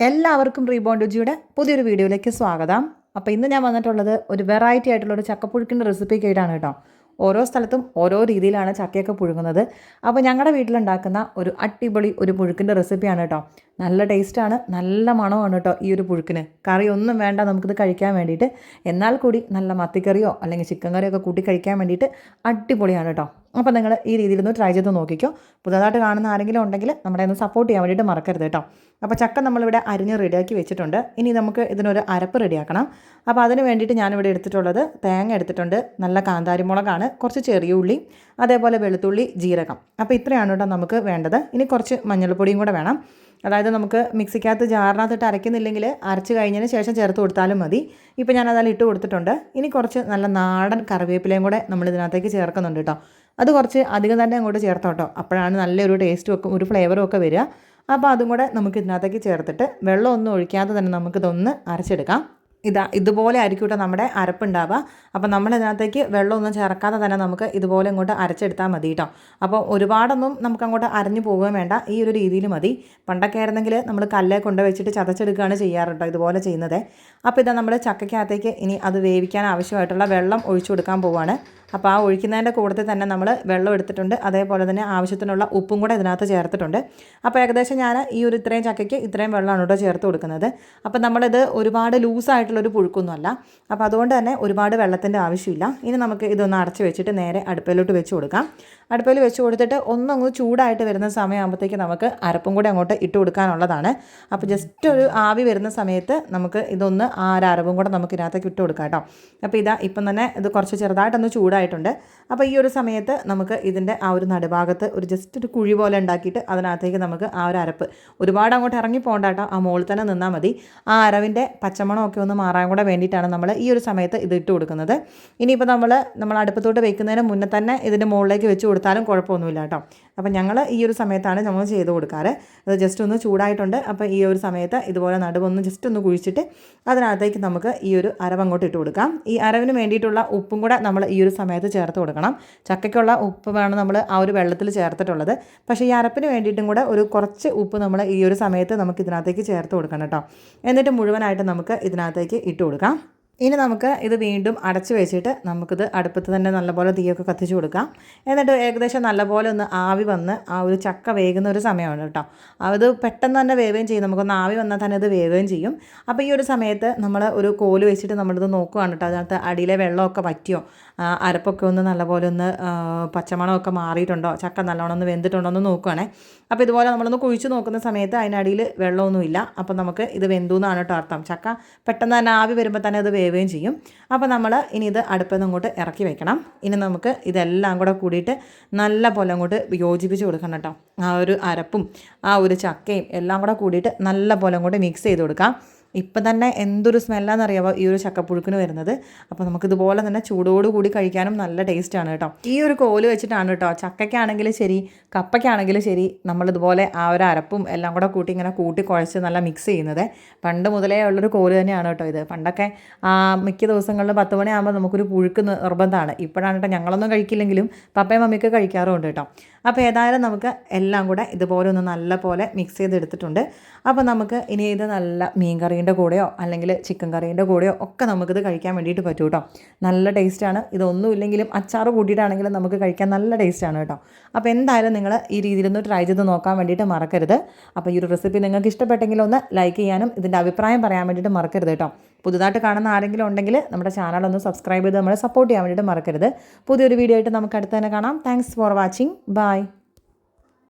എല്ലാവർക്കും റീബോണ്ട് രുചിയുടെ പുതിയൊരു വീഡിയോയിലേക്ക് സ്വാഗതം. അപ്പോൾ ഇന്ന് ഞാൻ വന്നിട്ടുള്ളത് ഒരു വെറൈറ്റി ആയിട്ടുള്ള ഒരു ചക്കപ്പുഴുക്കിൻ്റെ റെസിപ്പിക്ക് ആയിട്ടാണ് കേട്ടോ. ഓരോ സ്ഥലത്തും ഓരോ രീതിയിലാണ് ചക്കയൊക്കെ പുഴുങ്ങുന്നത്. അപ്പോൾ ഞങ്ങളുടെ വീട്ടിലുണ്ടാക്കുന്ന ഒരു അടിപൊളി ഒരു പുഴുക്കിൻ്റെ റെസിപ്പിയാണ് കേട്ടോ. നല്ല ടേസ്റ്റാണ്, നല്ല മണമാണ് കേട്ടോ ഈ ഒരു പുഴുക്കിന്. കറി ഒന്നും വേണ്ട നമുക്കിത് കഴിക്കാൻ വേണ്ടിയിട്ട്. എന്നാൽ കൂടി നല്ല മത്തിക്കറിയോ അല്ലെങ്കിൽ ചിക്കൻ കറിയോ ഒക്കെ കൂട്ടി കഴിക്കാൻ വേണ്ടിയിട്ട് അടിപൊളിയാണ് കേട്ടോ. അപ്പോൾ നിങ്ങൾ ഈ രീതിയിലൊന്ന് ട്രൈ ചെയ്ത് നോക്കിക്കോ. പുതുതായിട്ട് കാണുന്ന ആരെങ്കിലും ഉണ്ടെങ്കിൽ നമ്മളെ ഒന്ന് സപ്പോർട്ട് ചെയ്യാൻ വേണ്ടിയിട്ട് മറക്കരുത് കേട്ടോ. അപ്പോൾ ചക്ക നമ്മളിവിടെ അരിഞ്ഞ് റെഡിയാക്കി വെച്ചിട്ടുണ്ട്. ഇനി നമുക്ക് ഇതിനൊരു അരപ്പ് റെഡിയാക്കണം. അപ്പോൾ അതിന് വേണ്ടിയിട്ട് ഞാനിവിടെ എടുത്തിട്ടുള്ളത് തേങ്ങ എടുത്തിട്ടുണ്ട്, നല്ല കാന്താരിമുളകാണ്, കുറച്ച് ചെറിയ ഉള്ളി, അതേപോലെ വെളുത്തുള്ളി, ജീരകം. അപ്പോൾ ഇത്രയാണ് കേട്ടോ നമുക്ക് വേണ്ടത്. ഇനി കുറച്ച് മഞ്ഞൾപ്പൊടിയും കൂടെ വേണം. അതായത് നമുക്ക് മിക്സിക്കകത്ത് ജാറിനകത്തിട്ട് അരയ്ക്കുന്നില്ലെങ്കിൽ അരച്ച് കഴിഞ്ഞതിന് ശേഷം ചേർത്ത് കൊടുത്താലും മതി. ഇപ്പോൾ ഞാൻ അതെല്ലാം ഇട്ട് കൊടുത്തിട്ടുണ്ട്. ഇനി കുറച്ച് നല്ല നാടൻ കറിവേപ്പിലയും കൂടെ നമ്മൾ ഇതിനകത്തേക്ക് ചേർക്കുന്നുണ്ട് കേട്ടോ. അത് കുറച്ച് അധികം തന്നെ അങ്ങോട്ട് ചേർത്തോ കേട്ടോ. അപ്പോഴാണ് നല്ലൊരു ടേസ്റ്റും ഒക്കെ ഒരു ഫ്ലേവറും ഒക്കെ വരിക. അപ്പോൾ അതും കൂടെ നമുക്ക് ഇതിനകത്തേക്ക് ചേർത്തിട്ട് വെള്ളമൊന്നും ഒഴിക്കാതെ തന്നെ നമുക്കിതൊന്ന് അരച്ചെടുക്കാം. ഇതുപോലെ ആയിരിക്കും കേട്ടോ നമ്മുടെ അരപ്പുണ്ടാവുക. അപ്പോൾ നമ്മളിതിനകത്തേക്ക് വെള്ളമൊന്നും ചേർക്കാതെ തന്നെ നമുക്ക് ഇതുപോലെ ഇങ്ങോട്ട് അരച്ചെടുത്താൽ മതി കേട്ടോ. അപ്പോൾ ഒരുപാടൊന്നും നമുക്ക് അങ്ങോട്ട് അരഞ്ഞു പോകുകയും വേണ്ട, ഈ ഒരു രീതിയിൽ മതി. പണ്ടൊക്കെ ആയിരുന്നെങ്കിൽ നമ്മൾ കല്ലേ കൊണ്ട് വെച്ചിട്ട് ചതച്ചെടുക്കുകയാണ് ചെയ്യാറ് കേട്ടോ, ഇതുപോലെ ചെയ്യുന്നത്. അപ്പോൾ ഇതാ നമ്മൾ ചക്കയ്ക്കകത്തേക്ക് ഇനി അത് വേവിക്കാൻ ആവശ്യമായിട്ടുള്ള വെള്ളം ഒഴിച്ചു കൊടുക്കാൻ പോവുകയാണ്. അപ്പോൾ ആ ഒഴിക്കുന്നതിൻ്റെ കൂട്ടത്തിൽ തന്നെ നമ്മൾ വെള്ളം എടുത്തിട്ടുണ്ട്, അതേപോലെ തന്നെ ആവശ്യത്തിനുള്ള ഉപ്പും കൂടെ ഇതിനകത്ത് ചേർത്തിട്ടുണ്ട്. അപ്പോൾ ഏകദേശം ഞാൻ ഈ ഒരു ഇത്രയും ചക്കയ്ക്ക് ഇത്രയും വെള്ളമാണ് കേട്ടോ ചേർത്ത് കൊടുക്കുന്നത്. അപ്പോൾ നമ്മളിത് ഒരുപാട് ലൂസായിട്ടുള്ളൊരു പുഴുക്കൊന്നുമല്ല, അപ്പോൾ അതുകൊണ്ട് തന്നെ ഒരുപാട് വെള്ളത്തിൻ്റെ ആവശ്യമില്ല. ഇനി നമുക്ക് ഇതൊന്ന് അടച്ച് വെച്ചിട്ട് നേരെ അടുപ്പിലോട്ട് വെച്ച് കൊടുക്കാം. അടുപ്പിൽ വെച്ച് കൊടുത്തിട്ട് ഒന്നങ്ങ് ചൂടായിട്ട് വരുന്ന സമയമാകുമ്പോഴത്തേക്ക് നമുക്ക് അരപ്പും കൂടെ അങ്ങോട്ട് ഇട്ട് കൊടുക്കാനുള്ളതാണ്. അപ്പോൾ ജസ്റ്റ് ഒരു ആവി വരുന്ന സമയത്ത് നമുക്ക് ഇതൊന്ന് ആ അരവും കൂടെ നമുക്ക് ഇതിനകത്തേക്ക് ഇട്ട് കൊടുക്കാം കേട്ടോ. അപ്പോൾ ഇപ്പം തന്നെ ഇത് കുറച്ച് ചെറുതായിട്ടൊന്ന് ചൂടായിട്ടുണ്ട്. അപ്പോൾ ഈ ഒരു സമയത്ത് നമുക്ക് ഇതിൻ്റെ ആ ഒരു നടുഭാഗത്ത് ഒരു ജസ്റ്റ് ഒരു കുഴി പോലെ ഉണ്ടാക്കിയിട്ട് അതിനകത്തേക്ക് നമുക്ക് ആ ഒരു അരപ്പ് ഒരുപാട് അങ്ങോട്ട് ഇറങ്ങി പോകണ്ട കേട്ടോ, ആ മുകളിൽ തന്നെ നിന്നാൽ മതി. ആ അരവിൻ്റെ പച്ചമണമൊക്കെ ഒന്ന് മാറാൻ കൂടെ വേണ്ടിയിട്ടാണ് നമ്മൾ ഈ ഒരു സമയത്ത് ഇത് ഇട്ട് കൊടുക്കുന്നത്. ഇനിയിപ്പോൾ നമ്മൾ അടുപ്പത്തോട്ട് വെക്കുന്നതിന് മുന്നേ തന്നെ ഇതിൻ്റെ മുകളിലേക്ക് വെച്ച് കൊടുത്താലും കുഴപ്പമൊന്നുമില്ല കേട്ടോ. അപ്പം ഞങ്ങൾ ഈ ഒരു സമയത്താണ് നമ്മൾ ചെയ്ത് കൊടുക്കാറ്. അത് ജസ്റ്റ് ഒന്ന് ചൂടായിട്ടുണ്ട്. അപ്പോൾ ഈ ഒരു സമയത്ത് ഇതുപോലെ നടുവൊന്ന് ജസ്റ്റ് ഒന്ന് കുഴിച്ചിട്ട് അതിനകത്തേക്ക് നമുക്ക് ഈ ഒരു അരവ് അങ്ങോട്ട് ഇട്ട് കൊടുക്കാം. ഈ അരവിന് വേണ്ടിയിട്ടുള്ള ഉപ്പും കൂടെ നമ്മൾ ഈ ഒരു സമയത്ത് ചേർത്ത് കൊടുക്കണം. ചക്കയ്ക്കുള്ള ഉപ്പ് വേണം നമ്മൾ ആ ഒരു വെള്ളത്തിൽ ചേർത്തിട്ടുള്ളത്. പക്ഷേ ഈ അരപ്പിന് വേണ്ടിയിട്ടും കൂടെ ഒരു കുറച്ച് ഉപ്പ് നമ്മൾ ഈ ഒരു സമയത്ത് നമുക്ക് ഇതിനകത്തേക്ക് ചേർത്ത് കൊടുക്കണം കേട്ടോ. എന്നിട്ട് മുഴുവനായിട്ട് നമുക്ക് ഇതിനകത്തേക്ക് ഇട്ട് കൊടുക്കാം. ഇനി നമുക്ക് ഇത് വീണ്ടും അടച്ച് വെച്ചിട്ട് നമുക്കിത് അടുപ്പത്ത് തന്നെ നല്ലപോലെ തീയൊക്കെ കത്തിച്ച് കൊടുക്കാം. എന്നിട്ട് ഏകദേശം നല്ലപോലെ ഒന്ന് ആവി വന്ന് ആ ഒരു ചക്ക വേകുന്ന ഒരു സമയമാണ് കേട്ടോ. അത് പെട്ടെന്ന് തന്നെ വേവുകയും ചെയ്യും, നമുക്കൊന്ന് ആവി വന്നാൽ തന്നെ ഇത് വേവുകയും ചെയ്യും. അപ്പോൾ ഈ ഒരു സമയത്ത് നമ്മൾ ഒരു കോല് വെച്ചിട്ട് നമ്മളിത് നോക്കുകയാണ് കേട്ടോ. അതിനകത്ത് അടിയിലെ വെള്ളമൊക്കെ വറ്റിയോ, അരപ്പൊക്കെ ഒന്ന് നല്ലപോലെ ഒന്ന് പച്ചമണമൊക്കെ മാറിയിട്ടുണ്ടോ, ചക്ക നല്ലോണം ഒന്ന് വെന്തിട്ടുണ്ടോ എന്ന് നോക്കുകയാണേ. അപ്പോൾ ഇതുപോലെ നമ്മളൊന്ന് കുഴിച്ച് നോക്കുന്ന സമയത്ത് അതിനടിയിൽ വെള്ളമൊന്നുമില്ല. അപ്പോൾ നമുക്ക് ഇത് വെന്തു എന്നാണ് കേട്ടോ അർത്ഥം. ചക്ക പെട്ടെന്ന് തന്നെ ആവി വരുമ്പോൾ തന്നെ അത് വേവുകയും ചെയ്യും. അപ്പോൾ നമ്മൾ ഇനി ഇത് അടുപ്പിൽ നിന്ന് അങ്ങോട്ട് ഇറക്കി വെക്കണം. ഇനി നമുക്ക് ഇതെല്ലാം കൂടെ കൂടിയിട്ട് നല്ല പോലെ അങ്ങോട്ട് യോജിപ്പിച്ച് കൊടുക്കണം കേട്ടോ. ആ ഒരു അരപ്പും ആ ഒരു ചക്കയും എല്ലാം കൂടെ കൂടിയിട്ട് നല്ല പോലെ അങ്ങോട്ട് മിക്സ് ചെയ്ത് കൊടുക്കാം. ഇപ്പം തന്നെ എന്തൊരു സ്മെല്ലാണെന്നറിയാമോ ഈ ഒരു ചക്കപ്പുഴുക്കിന് വരുന്നത്. അപ്പോൾ നമുക്കിതുപോലെ തന്നെ ചൂടോടുകൂടി കഴിക്കാനും നല്ല ടേസ്റ്റാണ് കേട്ടോ. ഈ ഒരു കോല് വെച്ചിട്ടാണ് കേട്ടോ ചക്കയ്ക്കാണെങ്കിലും ശരി കപ്പയ്ക്കാണെങ്കിലും ശരി നമ്മളിതുപോലെ ആ ഒരു അരപ്പും എല്ലാം കൂടെ കൂട്ടി ഇങ്ങനെ കൂട്ടി കുഴച്ച് നല്ല മിക്സ് ചെയ്യുന്നത്. പണ്ട് മുതലേ ഉള്ളൊരു കോല് തന്നെയാണ് കേട്ടോ ഇത്. പണ്ടൊക്കെ മിക്ക ദിവസങ്ങളിൽ 10 മണിയാകുമ്പോൾ നമുക്കൊരു പുഴുക്ക് നിർബന്ധമാണ്. ഇപ്പോഴാണ് കേട്ടോ ഞങ്ങളൊന്നും കഴിക്കില്ലെങ്കിലും പപ്പയും മമ്മിയൊക്കെ കഴിക്കാറുമുണ്ട് കേട്ടോ. അപ്പോൾ ഏതായാലും നമുക്ക് എല്ലാം കൂടെ ഇതുപോലെ ഒന്ന് നല്ല പോലെ മിക്സ് ചെയ്തെടുത്തിട്ടുണ്ട്. അപ്പോൾ നമുക്ക് ഇനി ഇത് നല്ല മീൻ കറീൻ്റെ കൂടെയോ അല്ലെങ്കിൽ ചിക്കൻ കറീൻ്റെ കൂടെയോ ഒക്കെ നമുക്കിത് കഴിക്കാൻ വേണ്ടിയിട്ട് പറ്റും കേട്ടോ. നല്ല ടേസ്റ്റാണ്. ഇതൊന്നും ഇല്ലെങ്കിലും അച്ചാറ് കൂട്ടിയിട്ടാണെങ്കിലും നമുക്ക് കഴിക്കാൻ നല്ല ടേസ്റ്റാണ് കേട്ടോ. അപ്പോൾ എന്തായാലും നിങ്ങൾ ഈ രീതിയിലൊന്ന് ട്രൈ ചെയ്ത് നോക്കാൻ വേണ്ടിയിട്ട് മറക്കരുത്. അപ്പോൾ ഈ ഒരു റെസിപ്പി നിങ്ങൾക്ക് ഇഷ്ടപ്പെട്ടെങ്കിൽ ഒന്ന് ലൈക്ക് ചെയ്യാനും ഇതിൻ്റെ അഭിപ്രായം പറയാൻ വേണ്ടിയിട്ട് മറക്കരുത് കേട്ടോ. പുതുതായിട്ട് കാണുന്ന ആരെങ്കിലും ഉണ്ടെങ്കിൽ നമ്മുടെ ചാനലൊന്ന് സബ്സ്ക്രൈബ് ചെയ്ത് നമ്മളെ സപ്പോർട്ട് ചെയ്യാൻ വേണ്ടിയിട്ട് മറക്കരുത്. പുതിയൊരു വീഡിയോ ആയിട്ട് നമുക്ക് അടുത്ത് തന്നെ കാണാം. Thanks for watching. ബൈ.